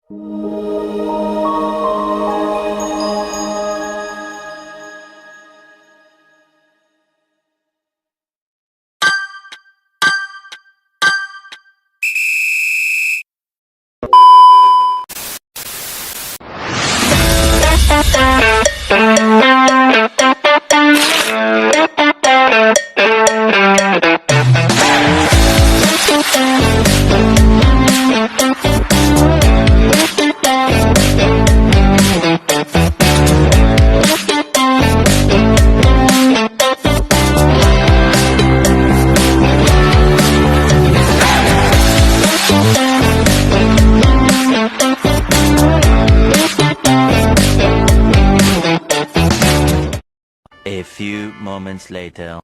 A few moments later.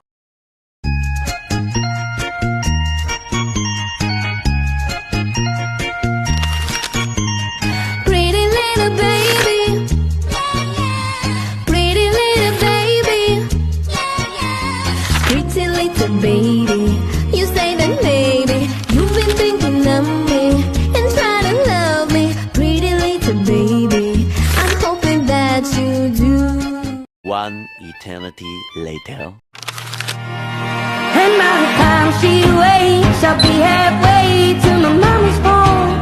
Pretty little baby, pretty little baby, pretty little baby. You say that maybe you've been thinking of me and trying to love me. Pretty little baby, I'm hoping that you do. One eternity later. And by the time she wakes, I'll be halfway to my mama's home.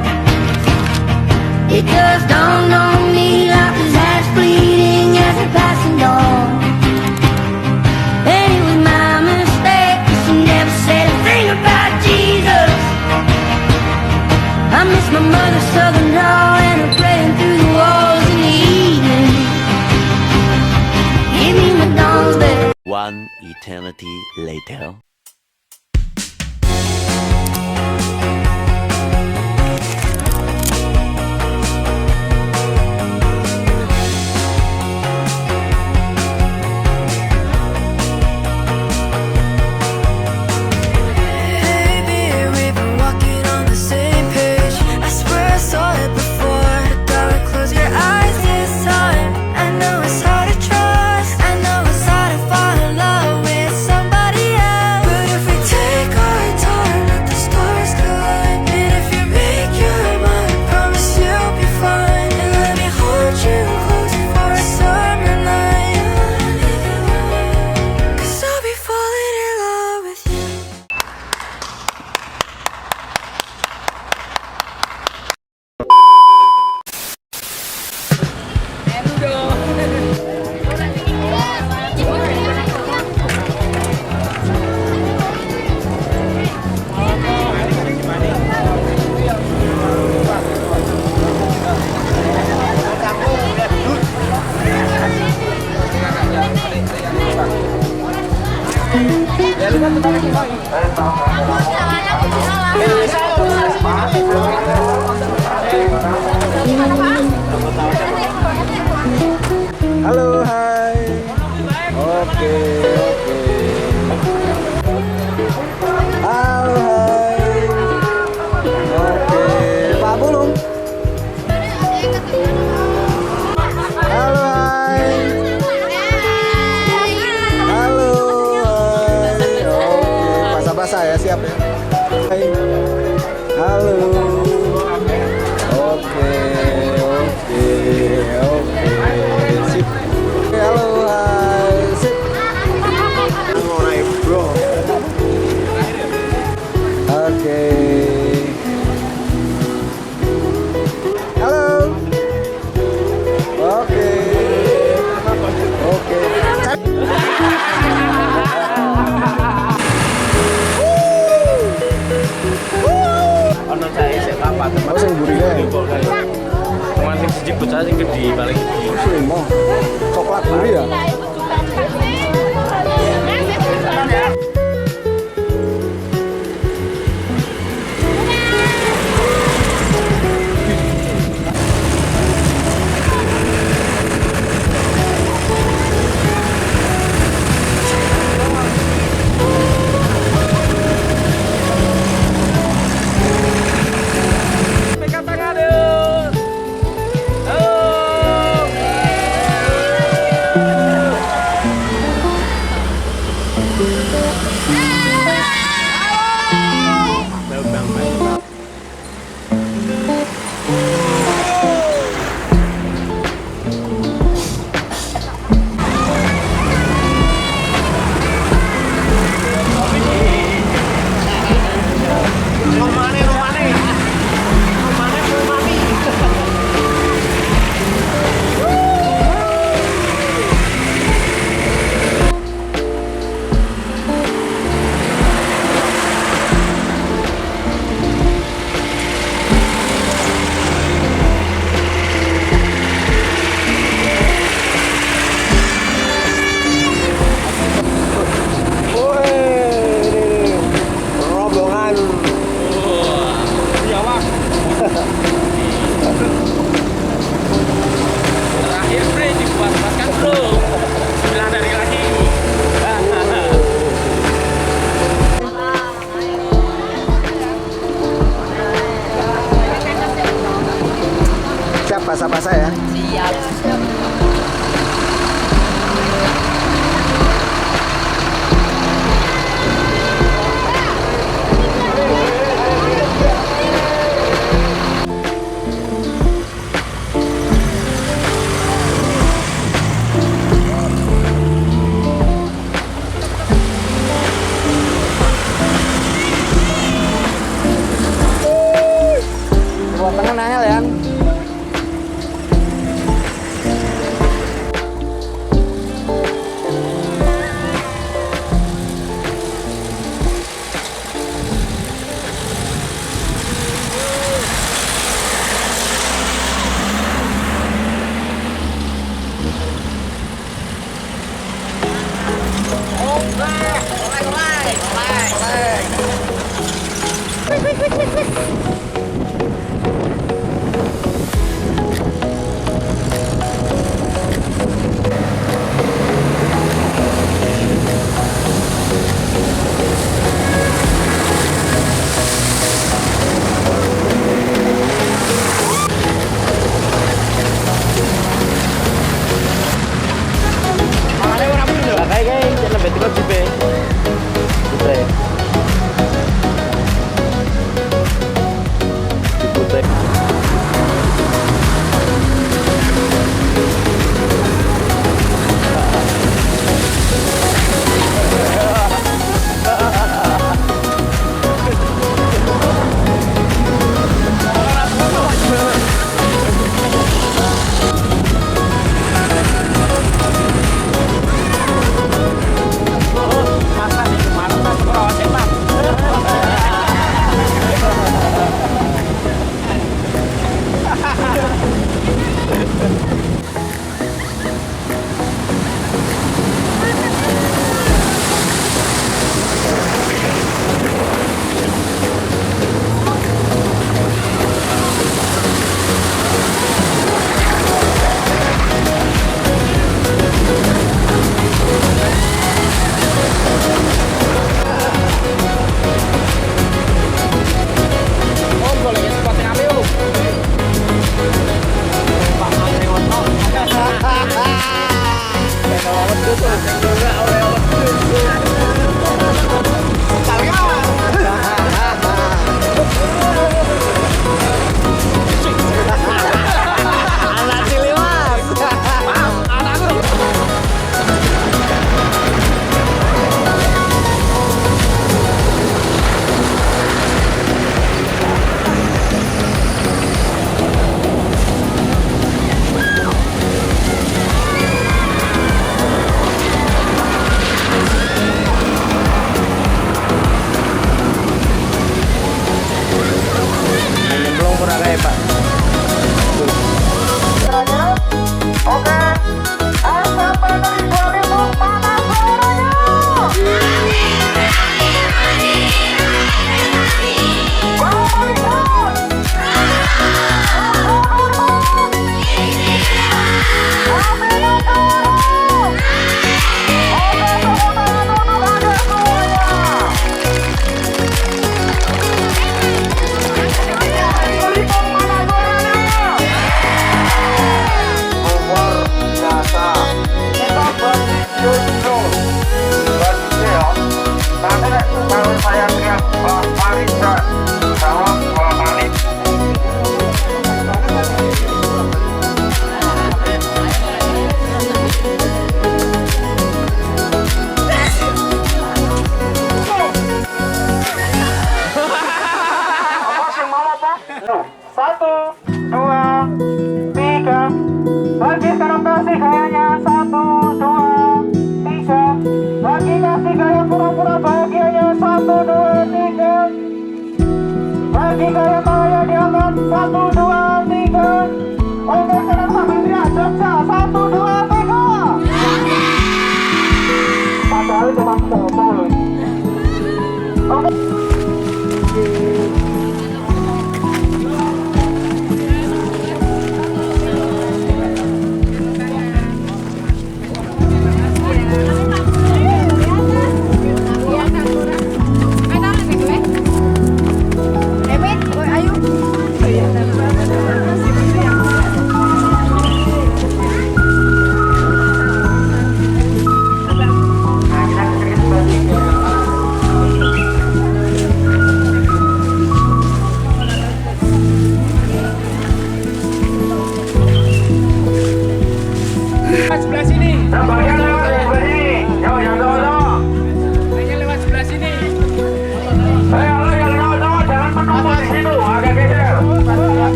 It just dawned on me life is as fleeting as a passing dawn. And it was my mistake, she never said a thing about Jesus. I miss my mother's southern drawl and her praying through the walls in the evening. Give me my dawn's bed. One eternity later. Halo, hai. Oke. Halo, hai. Oke, Pak Bulung. Halo, hai. Halo, hai. Oke, basah-basah ya, siap ya. Hai. Halo. Oke. Sip. Halo, hai. Sip. Bro. Oke. Halo. Oke. Ono cahe sik papat. Oh, sing burine. Manting siji bocah sing gedhi paling gedhi. Limo. Coklat buri ya. Siap basah-basah ya. Siap. Buat tengah nanya ya.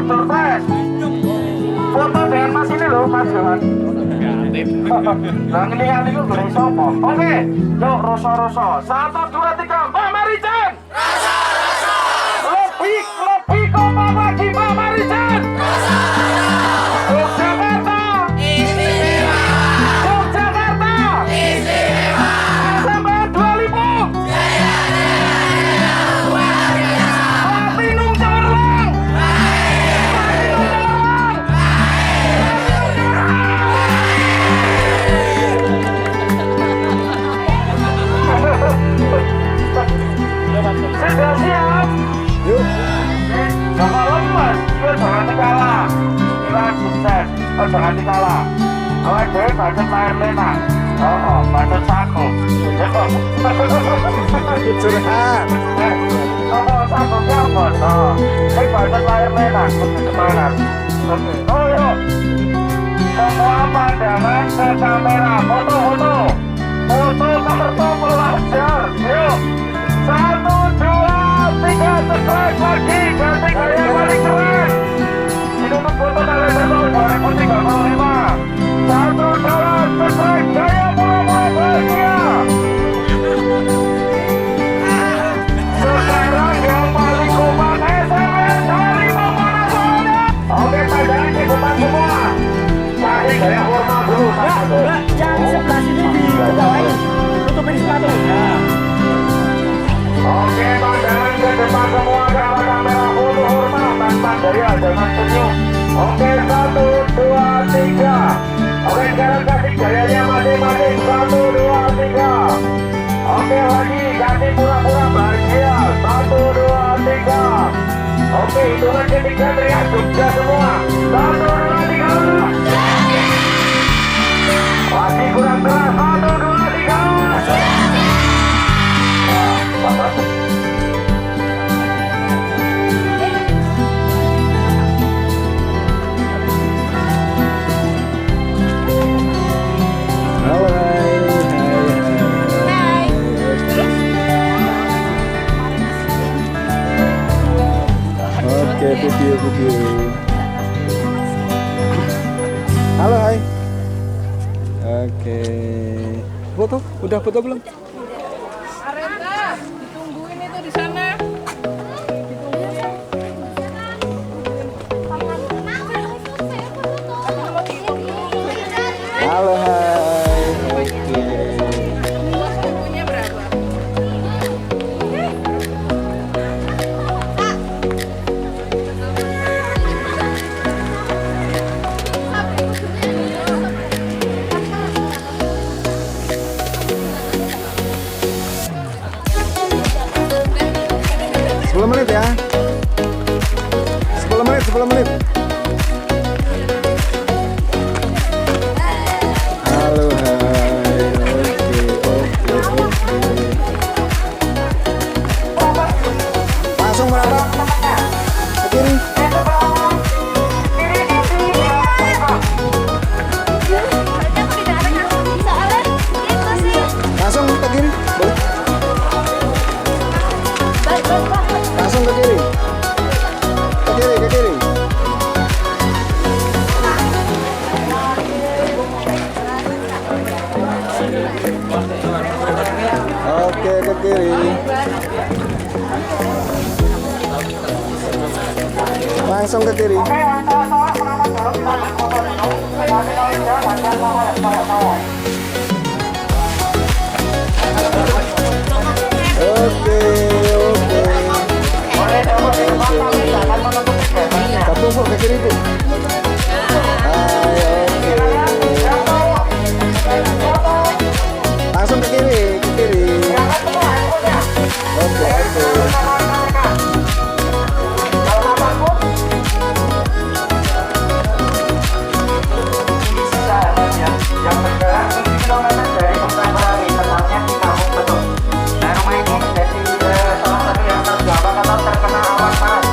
surprise. Foto dengan Mas ini loh, Mas Johan. Nah, ngelingan itu boleh sopo. Oke, yuk roso-roso. 1, 2, 3, Mbak Marijan. Roso-roso. Lebih kompak lagi Mbak Marijan. Yogyakarta. Istimewa. Yogyakarta. Istimewa. Sampai 25. Platinum Cemerlang. Sudah siap? Yuk. Jangan lemes, jangan dikalah. Inilah sukses, jangan dikalah. Awak dhewe badan lahir lenak. Badan saku. Curhat. Saku nyambut. Ini badan lahir lenak, semangat. Oh yuk. Semua pandangan ke kamera. Foto. Foto kartu pelajar. Yuk. 1, 2, 3, subscribe lagi. Ganti gaya paling keren. Ini untuk foto kalian besok 2035. 1, 2, subscribe gaya mula-mula bahagia. Sekarang yang paling kompak SMS dari Pemanasnya. Oke, pandangan di depan semua. Cari gaya formal dulu. Yang sebelah sini diketawain. Tutupin sepatu. Oke, pandangan ke depan semua ke arah kamera. Foto hormat tanpa gaya, jangan senyum. Oke, 1, 2, 3. Oke, sekarang kasih gayanya masing-masing. 1, 2, 3. Oke, lagi kasih pura-pura bahagia. 1, 2, 3. Oke, hitungan ketiga teriak Jogja semua. 1, 2, 3. Lagi kurang keras. 1, 2, 3. Halo, hai. Oke, video. Halo, hai. Oke. Foto? Udah foto belum? Arenda, ditungguin itu di sana. Halo, hai. Oke. Tunggunya berapa? Menit ya. 10 menit. Halo, hai. Oke. Langsung berapa? Ke kiri. Langsung ke kiri. Boleh? Langsung ke kiri. Ke kiri. Oke, ke kiri. Langsung ke kiri. Oke. Satu ke kiri tuh. Hai, oke. Langsung ke kiri. Oke. Yang berjarak 7 km dari Pembangunan, tepatnya di Kampung Betung. Nah, rumah ini menjadi salah satu yang terdampak atau terkena awan panas.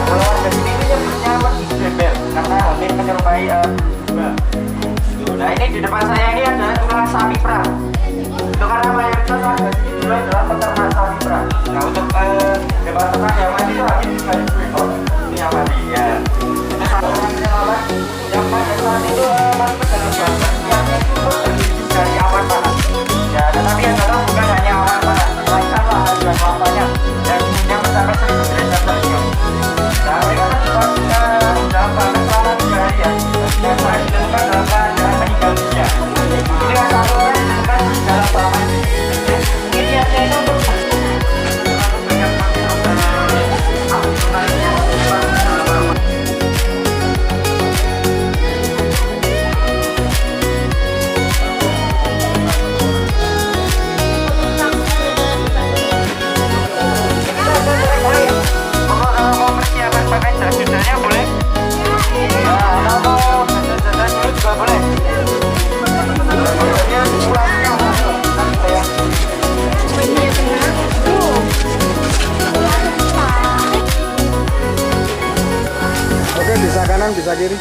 Kalau warga sini menyebutnya wedi gembel karena hampir menyerupai nah, ini di depan saya ini adalah tulang sapi perah. Itu karena mayoritas warga sini juga adalah peternak sapi perah. Nah, untuk bisa kiri.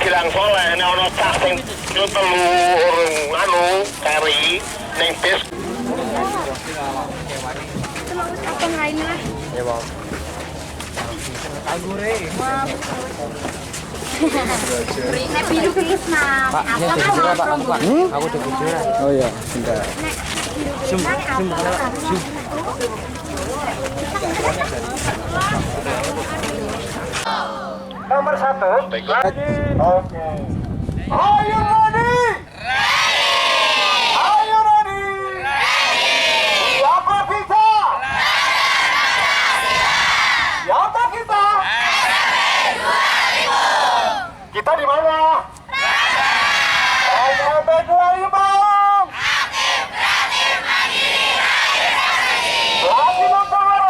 Kilang soleh ini ono cah sing telu anu kari ning bis. Apa lain lah? Ya, Bang. Happy Krishna. Pak, aku udah kejuran. Oh iya, bentar. Nomor 1. Oke. Ayo ready? Ayo ready? Siapa kita? Siapa kita? Kita di mana? SMP 25. Platinum Barat.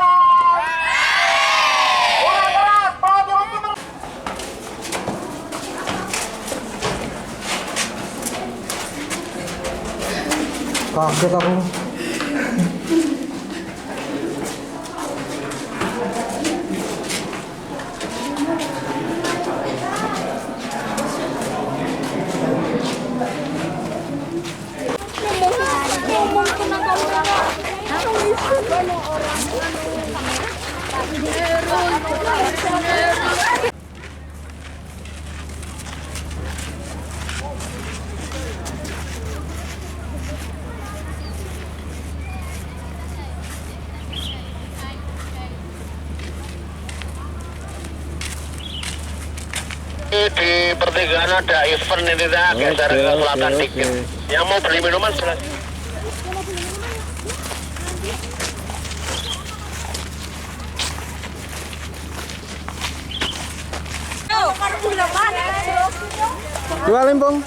Kurang keras, Pak Jokowi. Kaget aku. Ngomong kena kamera. Di pertigaan ada event ini dah, geser ke selatan dikit. Yang mau beli minuman silahkan. Dua limpung.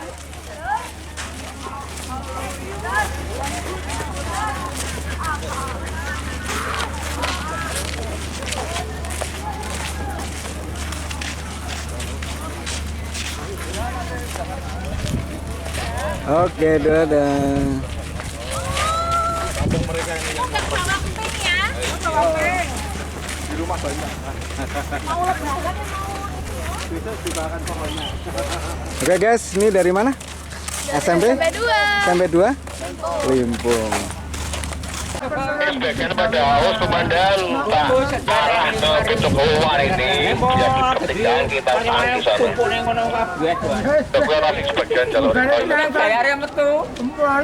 Oke, dadah. Oke guys, ini dari mana? SMP? SMP 2? Limpung. Sebagian pada haus komandan Pak arah ke pintu keluar ini ya di pertigaan kita saat di sana. Tapi masih sebagian jalur toilet. Bayarnya metu.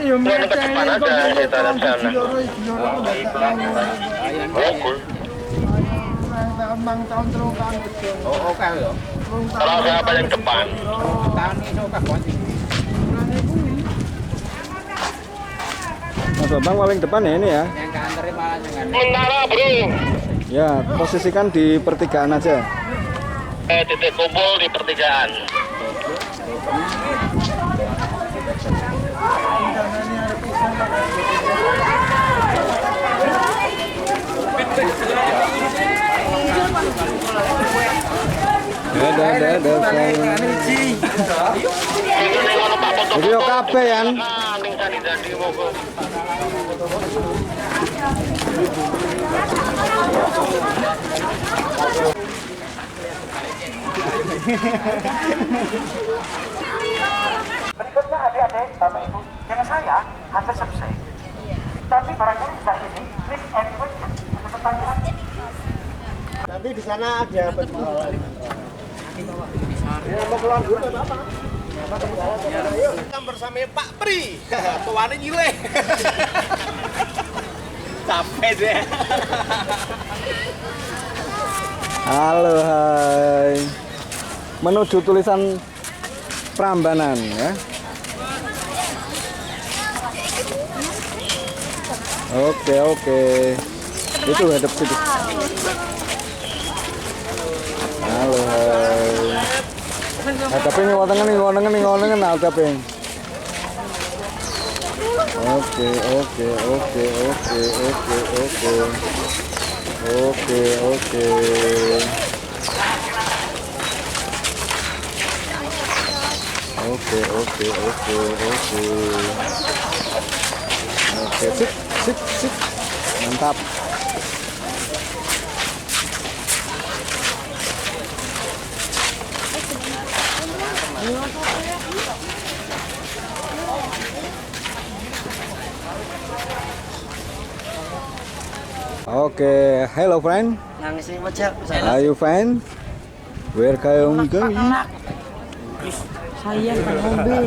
Yang ke depan aja kita di sana. Rokul. Oh, oke lho. Kalau saya paling depan. Tahun ini oke ganti. Mas Bambang paling depan ya ini ya. Yang kantor malah jangan. Sementara bro. Ya, posisikan di pertigaan aja. Titik kumpul di pertigaan. Dadah sayang. Jadi yo kabeh yan. Berikutnya adik-adik, Bapak Ibu, yang saya hampir selesai. Tapi barangkali sana ada penjualan. Ya mau keluar dulu apa? Kita bersama Pak Pri. Tuane nyile. Capek deh. Halo, hai. Menuju tulisan Prambanan ya. Oke. Itu hadap situ. Halo, hai. Hadapin ngonengen hadapin. Oke. Oke, sip. Mantap. Okay, hello friend. Are you fine? Where are you going? Saya Pak Mobil.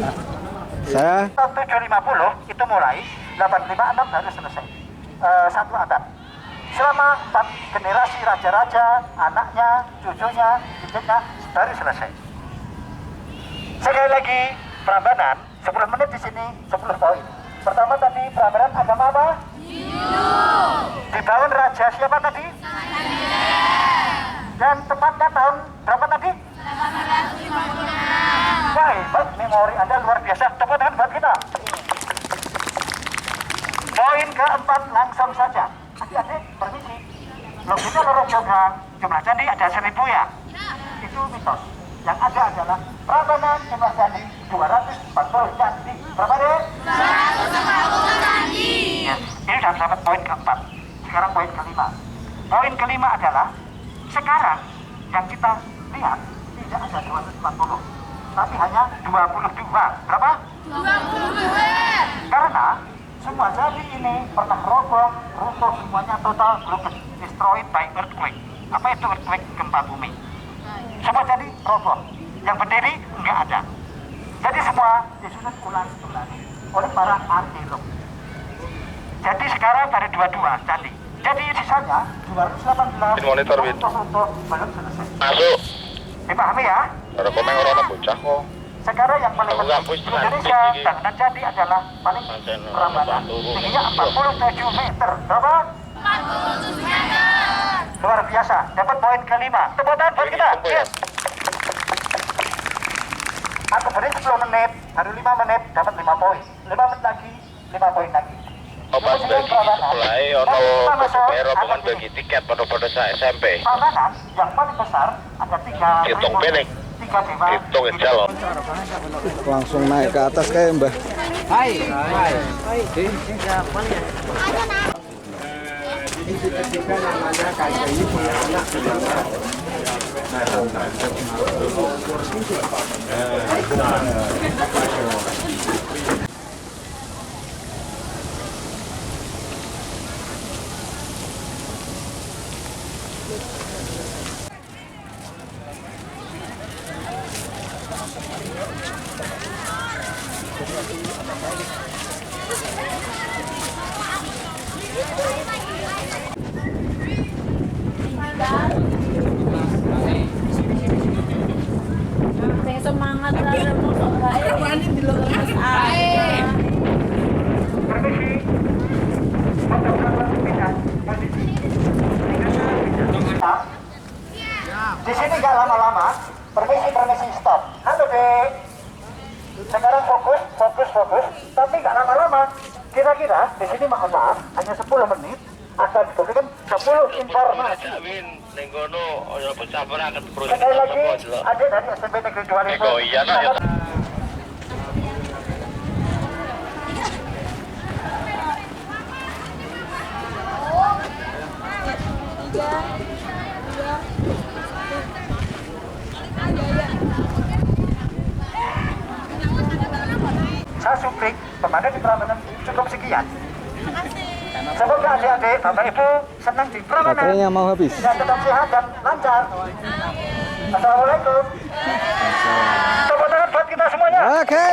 Saya 7.50 itu mulai, 8.56 harus selesai. Satu atap. Selama 4 generasi raja-raja, anaknya, cucunya, cicitnya baru selesai. Sekali lagi, Prambanan 10 menit di sini 10 poin. Pertama tadi Prambanan agama apa? Dibangun raja siapa tadi? Dan tepatnya tahun berapa tadi? 1856. Baik, memori Anda luar biasa. Tepuk tangan buat kita. Poin keempat langsung saja. Adik-adik, permisi. Logika lorong jogang, jumlah candi ada 1000 ya? Itu mitos. Yang ada adalah Prambanan jumlah candi 240 candi. Berapa deh? 240 candi. Ya, ini sudah dapat poin keempat. Sekarang poin kelima. Poin kelima adalah sekarang yang kita lihat tidak ada 240, tapi hanya 22. Berapa? 22. Karena semua candi ini pernah roboh, runtuh semuanya total broken, destroyed by earthquake. Apa itu earthquake? Gempa bumi. Semua candi roboh. Yang berdiri enggak ada. Jadi semua disusun ulang oleh para arkeolog. Jadi sekarang ada 22 candi. Jadi sisanya 218 monitor, Win. untuk belum selesai. Masuk. Dipahami ya? Ada komen orang bocah kok. Sekarang yang paling Aku penting kampus di Indonesia nanti. bangunan candi adalah paling Pancen, Prambanan. Tingginya 47 meter. Berapa? 47 meter. Luar biasa. Dapat poin kelima. Tepuk tangan buat kita. Yes. Aku beri 10 menit, baru 5 menit, dapat 5 poin. 5 menit lagi, 5 poin lagi. Pas bagi sebelah ono Persipero bukan bagi tiket pada saya SMP. Prambanan yang paling besar ada 3 Hitung pening. 3 dewa. Hitung jalan. langsung naik ke atas kayak Mbah. Saya semangat lah mau coba. Ini di luar Mas Ae. Di sini nggak lama-lama. Permisi, stop. Halo dek. Sekarang fokus. Tapi nggak lama-lama. Kira-kira di sini mohon maaf hanya 10 menit akan diberikan 10 informasi. Nenggono ono bocah ora ketemu. Sekali lagi, adik dari SMP Negeri 2000. Oh iya nak ya. Saya Suprik, pemandu di Prambanan cukup sekian. Semoga adik-adik, Bapak Ibu senang di permainan. Baterainya mau habis. Dan tetap sehat dan lancar. Assalamualaikum. Tepuk tangan buat kita semuanya. Oke.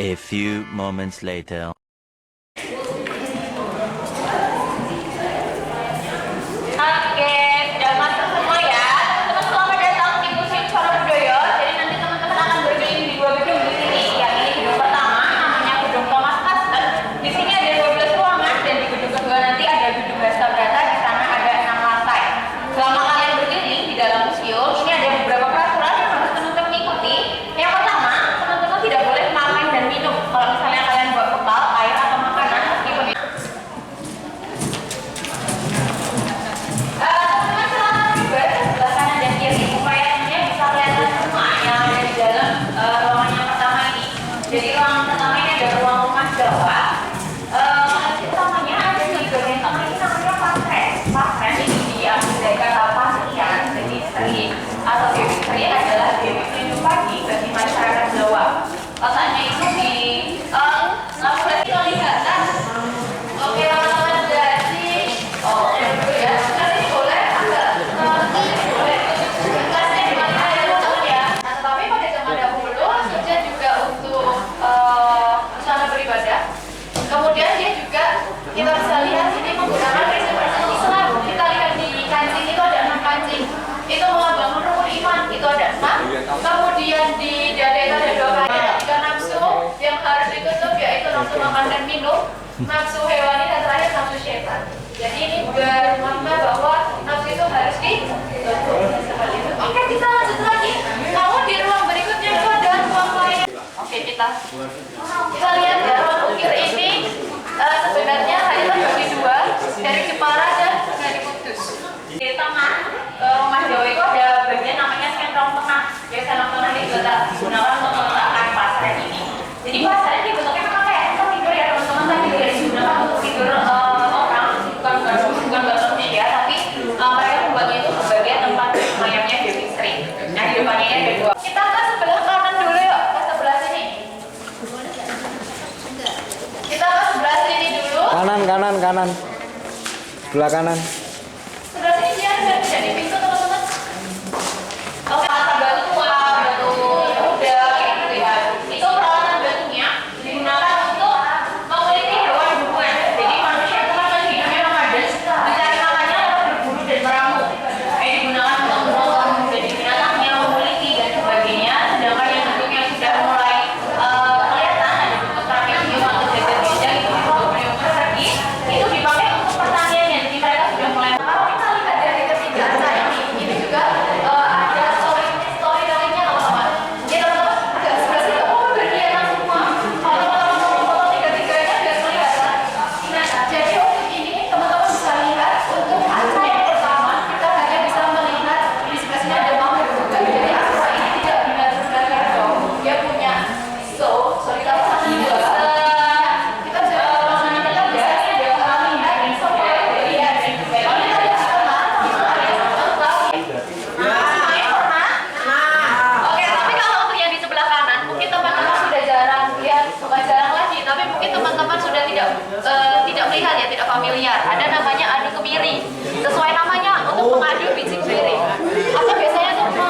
A few moments later. Oke, sudah masuk semua ya. Teman-teman selamat datang di Museum Sorobudoyo. Jadi nanti teman-teman akan berkeliling di 2 gedung di sini. Yang ini gedung pertama namanya Gedung Thomas Kastel. Di sini ada 12 ruangan dan di gedung kedua nanti ada gedung Dasar Data. Di sana ada 6 lantai. Selama kalian berkeliling di dalam museum, ini ada beberapa peraturan yang harus teman-teman ikuti. Yang pertama, teman-teman tidak boleh makan dan minum. Kalau misalnya kalian buat bekal, air atau makanan meskipun teman-teman silakan juga sebelah kanan dan kiri supaya temennya bisa kelihatan semua yang ada di dalam ruangan yang pertama ini. Jadi ruangan pertama ini ada ruang rumah Jawa. Masjid utamanya ada di bagian tengah ini namanya pasren. Pasren ini diambil dari kata pasrian, jadi Sri atau Dewi Sri adalah Dewi Pelindung Pagi bagi masyarakat Jawa. Letaknya itu di lampu kelihatan. Oke, teman-teman jadi ya, nanti boleh agak boleh kelasnya di mana ya teman-teman ya. Nah, tetapi pada zaman dahulu meja juga untuk busana beribadah. Kemudian dia juga kita bisa lihat sini menggunakan prinsip-prinsip Islam. Kita lihat di kancing itu ada 6 kancing. Itu membangun rukun iman itu ada 6. Kemudian di dada itu ada 2 kancing. Jika nafsu yang harus ditutup yaitu nafsu makan dan minum, nafsu hewani dan terakhir nafsu syaitan. Jadi ini bermakna bahwa nafsu itu harus ditutup seperti itu. Oke, kita lanjut lagi. Namun di ruang berikutnya itu ada ruang lain. Oke, kita lihat ya, ruang ukir ini sebenarnya hanya terbagi 2 dari Jepara dan dari Kudus. Di tengah rumah Jawa itu ada bagian namanya sentrum tengah. Ya, sentrum tengah ini juga digunakan untuk meletakkan pasren ini. Jadi pasren dibentuknya memang kayak tempat tidur ya teman-teman, tadi juga digunakan untuk tidur orang, bukan manusia, tapi mereka membuatnya itu sebagai tempat mayatnya Dewi Sri. Nah, di depannya ini ada 2. Kita ke sebelah kanan dulu yuk, ke sebelah sini. Kita ke sebelah sini dulu. Kanan. Sebelah kanan. Sebelah sini dia ada jadi pintu teman-teman. Oke, mata batu tua, batu muda, kayak gitu ya. Itu peralatan batunya digunakan untuk memiliki hewan buruan. Jadi manusia itu kan lagi hidupnya nomaden, mencari makannya lewat berburu dan meramu. Ini digunakan untuk menjadi binatangnya, memiliki dan sebagainya. Sedangkan yang bentuknya sudah mulai kelihatan ada bentuk trapesium atau jajar ginjal itu bentuk persegi. Itu dipakai untuk pertaniannya. Jadi mereka sudah mulai. Kalau kita lihat dari ketiga saya ini juga ada storytellingnya teman-teman. Jadi teman-teman agak sebelah sini kamu berkegiatan semua. Kalau teman-teman foto tiga-tiganya biar kelihatan. Nah, jadi untuk ini teman-teman bisa lihat untuk angka yang pertama kita hanya bisa melihat di sebelah sini ada nomor juga. Jadi angka ini tidak benar-benar jauh. Dia punya storytelling satu dua. Kita bisa melihat ada Oke, tapi kalau untuk yang di sebelah kanan, mungkin teman-teman sudah jarang lihat, bukan jarang lagi, tapi mungkin teman-teman sudah tidak melihat ya, tidak familiar. Ada namanya adu kemiri. Sesuai namanya untuk mengadu biji kemiri. Atau biasanya untuk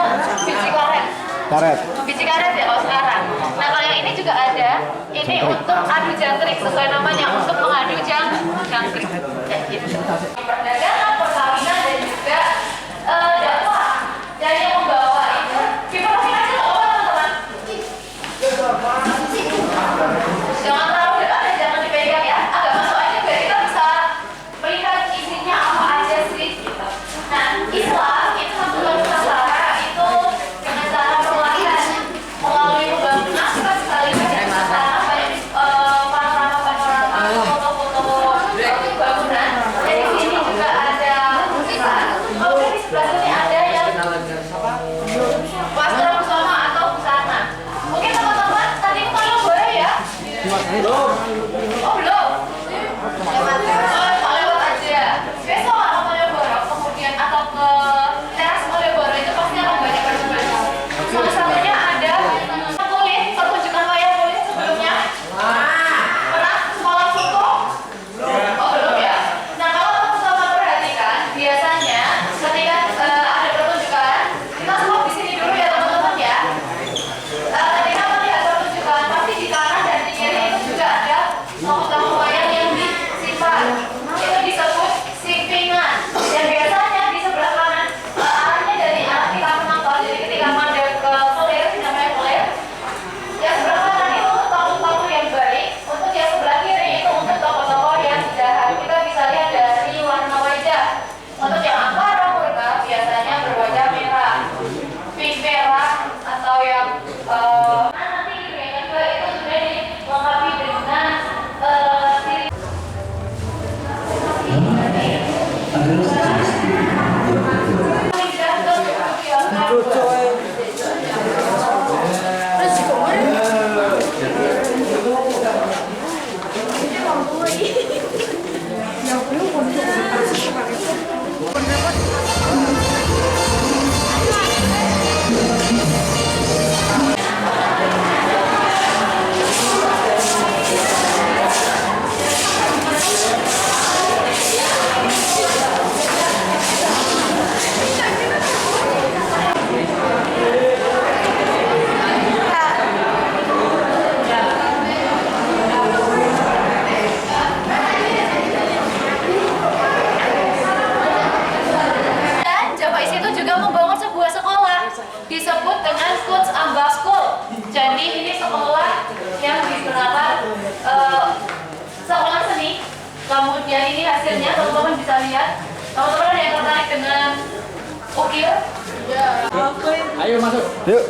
biji karet. Biji karet ya kalau sekarang. Nah, kalau yang ini juga ada, ini untuk adu jangkrik sesuai namanya untuk mengadu jangkrik. Kayak gitu. Perdagangan, perkawinan dan juga dakwah. Dan yang membawa itu diperhatikan aja loh teman-teman. Jangan terlalu dekat dan jangan dipegang ya. Agak masuk aja biar kita bisa melihat isinya apa aja sih gitu. Nah, Islam itu satu Nusantara itu dengan cara perlahan melalui pembangunan kita bisa lihat di sana banyak panorama foto-foto bangunan. Dan di sini juga ada modelnya, teman-teman bisa lihat. Teman-teman ada yang tertarik dengan ukir? Ayo masuk. Yuk.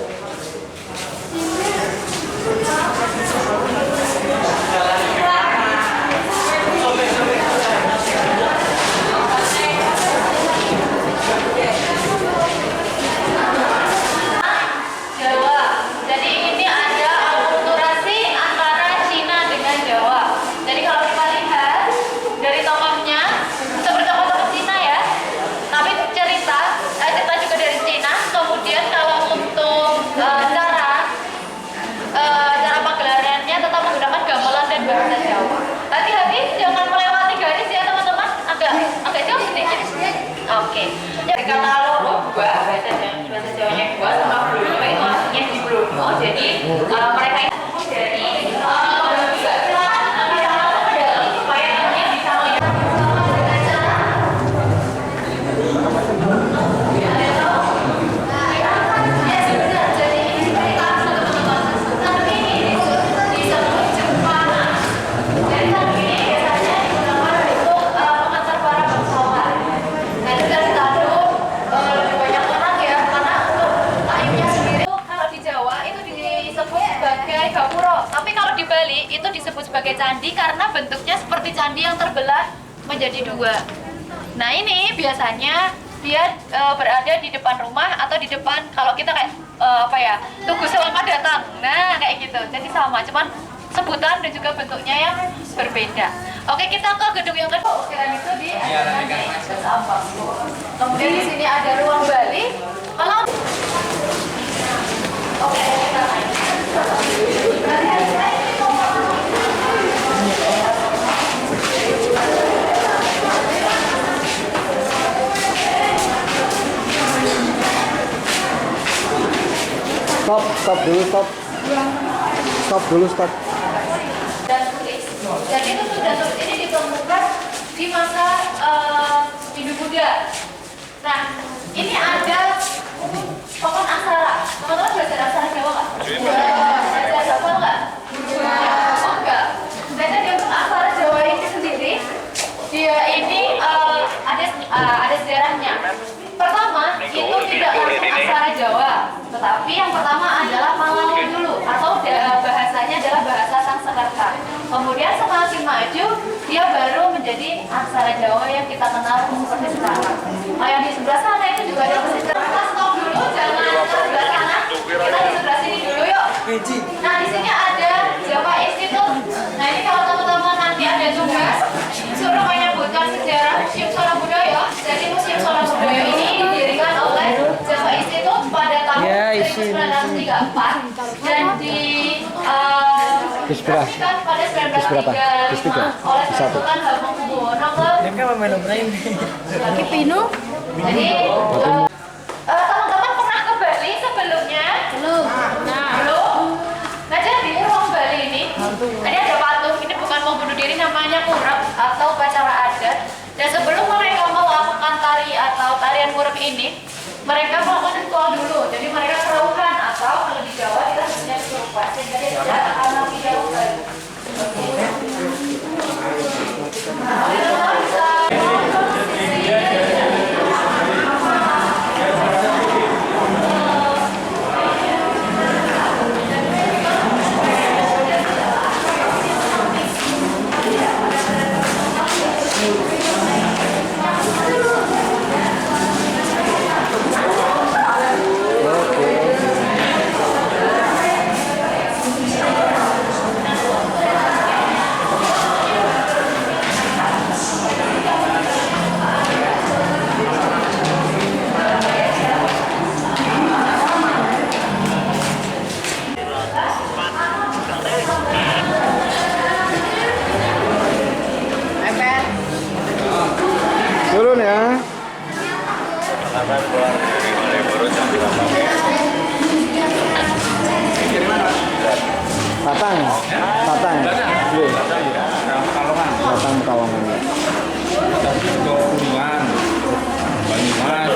Jawa. Jadi ini ada akulturasi antara Cina dengan Jawa. Jadi kalau kita lihat dari tokohnya seperti tokoh-tokoh Cina ya. Tapi cerita juga dari Cina. Kemudian kalau untuk cara pagelarannya tetap menggunakan gamelan dan bahasa Jawa. Hati-hati jangan melewati garis ya teman-teman. Agak jauh sedikit. Oke. Jadi kata loro gua bahasa Jawanya gua sama Bruno itu artinya di Bruno. Jadi mereka itu dari supaya nanti bisa itu disebut sebagai candi karena bentuknya seperti candi yang terbelah menjadi dua. Nah ini biasanya dia berada di depan rumah atau di depan kalau kita kayak Tugu Selamat Datang. Nah kayak gitu. Jadi sama, cuman sebutan dan juga bentuknya yang berbeda. Oke, kita ke gedung yang kedua. Ukiran itu di kemudian di sini ada ruang Bali. Kalau oke, kita Stop. dan tulis. Jadi itu dan tulis ini ditemukan di masa Hindu Buddha. Nah, ini ada pohon aksara. Teman-teman belajar aksara Jawa nggak? Belajar Jawa nggak? Oh enggak. Jadi dia untuk aksara Jawa ini sendiri, dia ini ada sejarahnya. Pertama, itu tidak langsung aksara Jawa, tetapi yang pertama adalah Malawi dulu, atau bahasanya adalah bahasa Sanskerta. Kemudian semakin maju, dia baru menjadi aksara Jawa yang kita kenal seperti sekarang. Nah, yang di sebelah sana itu juga ada pesisir. Kita stop dulu, jangan ke sebelah sana. Kita di sebelah sini dulu yuk. Nah, di sini ada Java Institute. Nah, ini kalau teman-teman nanti ada tugas, suruh menyebutkan sejarah Museum Sora Budaya. Jadi Museum Sora Budaya ini didirikan oleh Java Institute pada tahun 1934 dan dioperasikan pada 1935 oleh Sultan Hamengkubuwono ke Jadi teman-teman pernah ke Bali sebelumnya? Belum. Nah jadi ruang Bali ini ada patung, ini bukan mau bunuh diri, namanya kurep atau upacara adat. Dan sebelum mereka melakukan tari atau tarian kurep ini, mereka melakukan ritual dulu. Jadi mereka seraukan atau kalau di Jawa kita sebutnya kesurupan. Jadi tidak alami jauh Bali. Turun ya. Tatang. Iya. Tatang Pekalongan. Kuningan, Banyumas,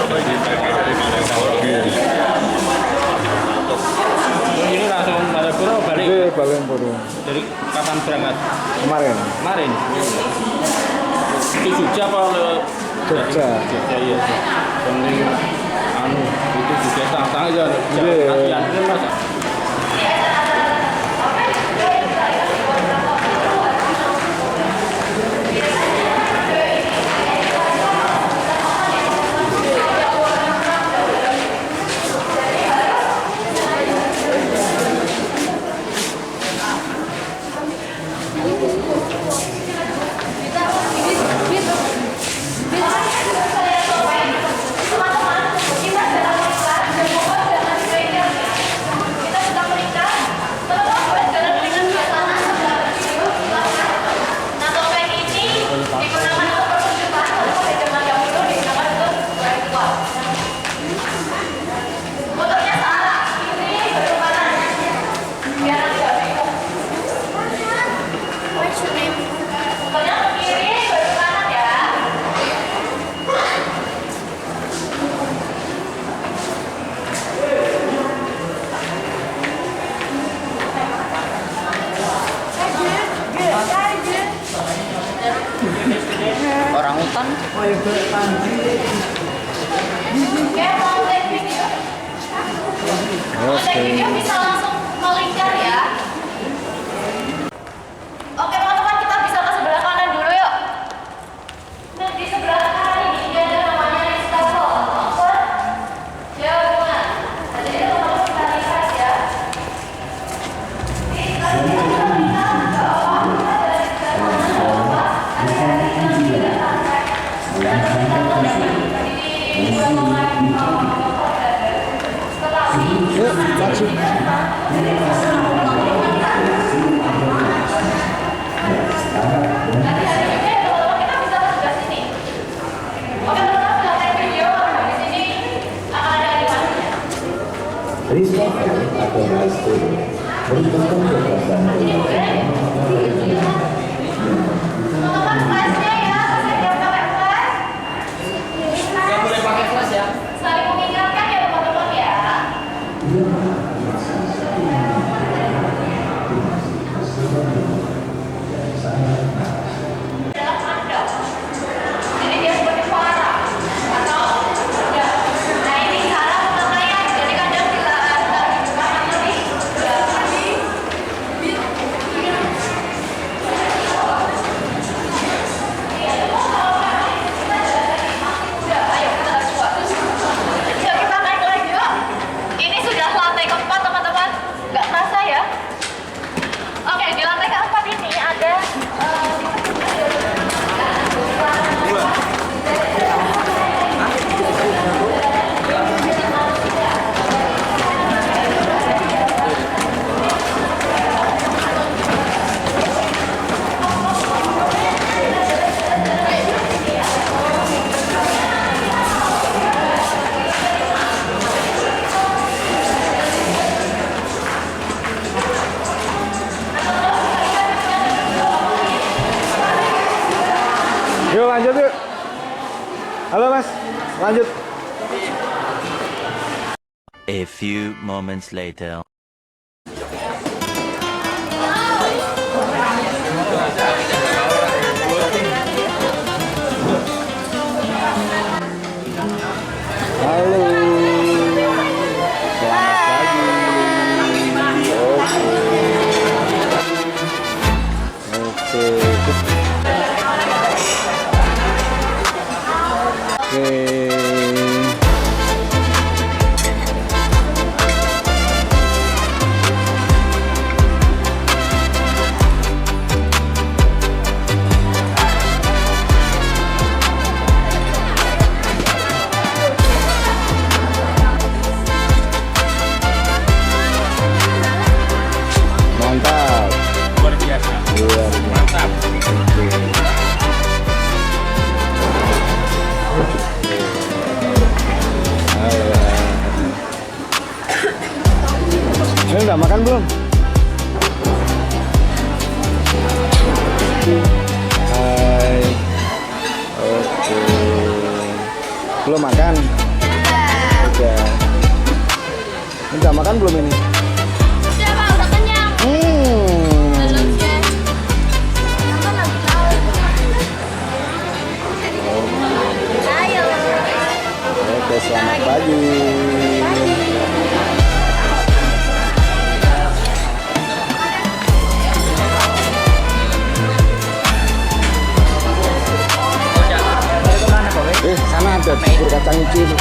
ini langsung Malioboro balik. Iya, Malioboro. Jadi kapan berangkat? Kemarin. Kemarin. Itu Jogja apa Jogja. Jogja iya. Yang anu itu Jogja tang-tang aja. Iya. Mas. Orang hutan. Oke, video bisa langsung melingkar ya. Oke teman-teman, kita bisa ke sebelah kanan dulu yuk. Nah di sebelah kanan ini ada namanya Rizkavo. Jawa Tengah. Jadi teman-teman kita lihat ya. Di sebelah kita lihat ke bawah, kita ada Rizkavo. Ada Rizkavo di lantai. Dan kita lihat di Yuk, maju. Saling mengingatkan ya teman-teman ya. Dalam mandau. Jadi dia seperti suara atau ya. Nah ini cara pemakaian. Jadi kadang kita ada di depan lebih kita naik lagi yuk. Ini sudah lantai keempat teman-teman, nggak terasa ya. Oke, di lantai keempat ini ada Yuk lanjut yuk. Halo Mas, lanjut. A few moments later. Halo. Selamat pagi. Oke. Mantap. Luar biasa. Mantap. Ini udah makan belum? Hai. Oke. Belum makan? Udah. Udah makan belum ini? udah Pak, udah kenyang. Oke, selamat pagi. Sana ada bubur kacang hijau.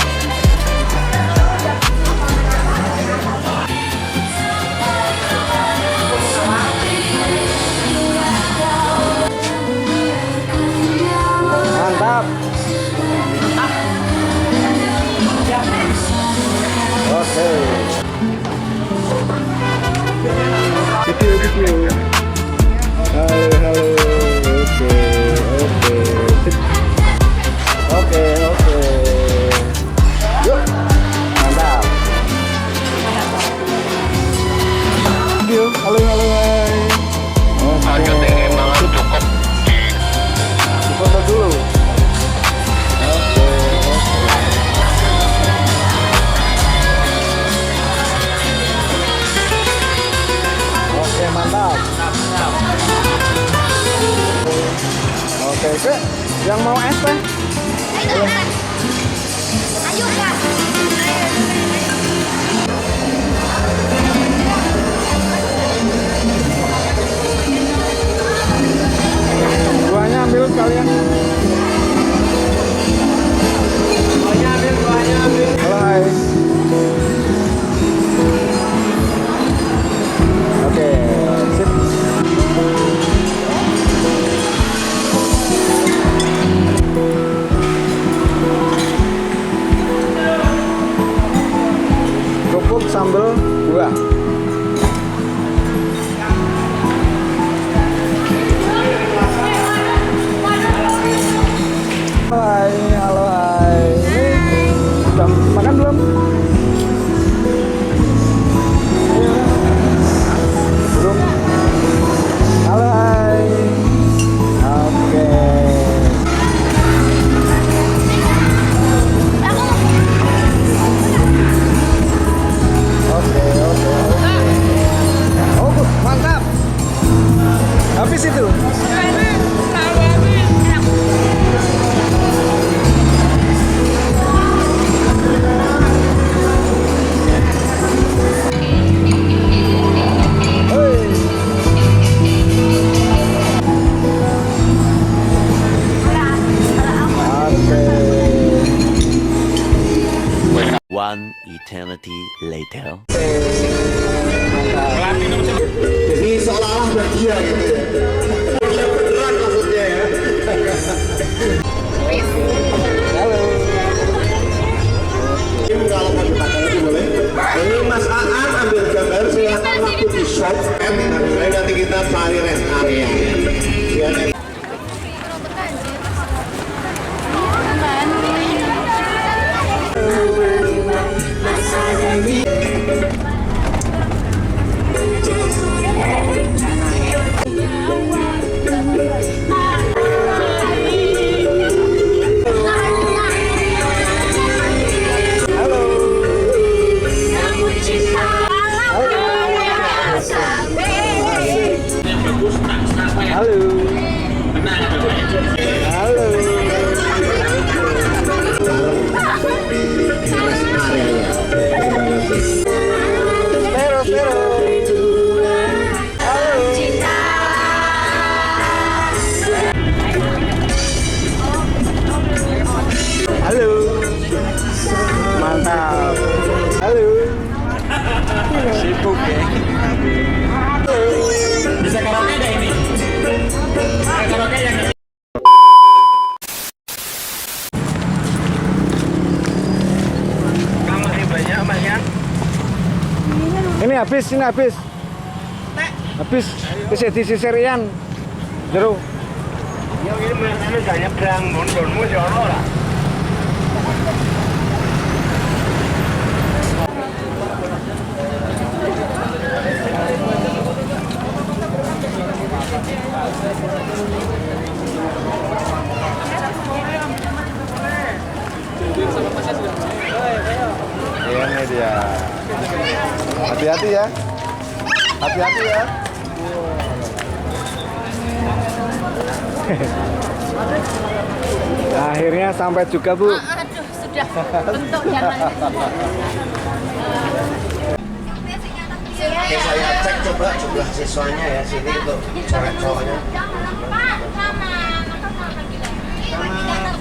Mantap. Oke. Video. Halo. Oke. Yuk. Mantap. Yuk, halo. Harga tinggi banget cukup. Foto dulu. Oke, mantap. Oke, yang mau es teh? Ayo, Kak. Buahnya ambil kalian. Buahnya ambil. Halo, hai. Oke, sip. Kerupuk sambal buah. Halo. Ini udah makan belum? Belum. Halo, hai. Oke. Oh, mantap. Habis itu. One eternity later. Jadi seolah-olah bahagia gitu ya. Beneran maksudnya ya. Halo. Ini kalau mau dipakai lagi boleh. Ini Mas Aan ambil gambar, silakan waktu di shop. Nanti kita cari rest area. Ya. Mantap. Halo. Sibuk ya. Bisa karaoke ada ini. Karaoke yang Masih banyak Mas ya. Ini habis. Habis. Bisa disisir Ian. Jeruk. Yang ini mana banyak berang, mondonmu ya Allah. Ini dia. Hati-hati ya. Hati-hati ya. Akhirnya sampai juga, Bu. Aduh, udah bentuk zaman. Oke, saya cek coba jumlah siswanya ya sini untuk cowok-cowoknya.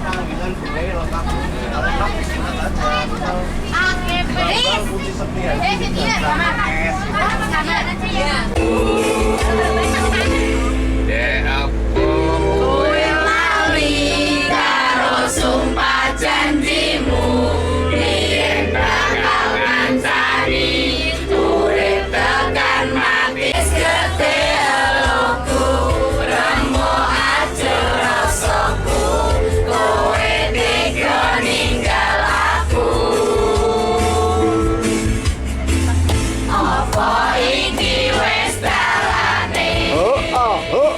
Panggilan budaya lengkap. Lengkap di sini aja. Oke, beris. Kunci setia. Kowe lali karo sumpah janjimu, yen bakal ngancani urip tekan mati. Gede eloku remo aja rasaku, kowe tega ninggal aku. Apa iki wis dalane? Oh, oh, oh,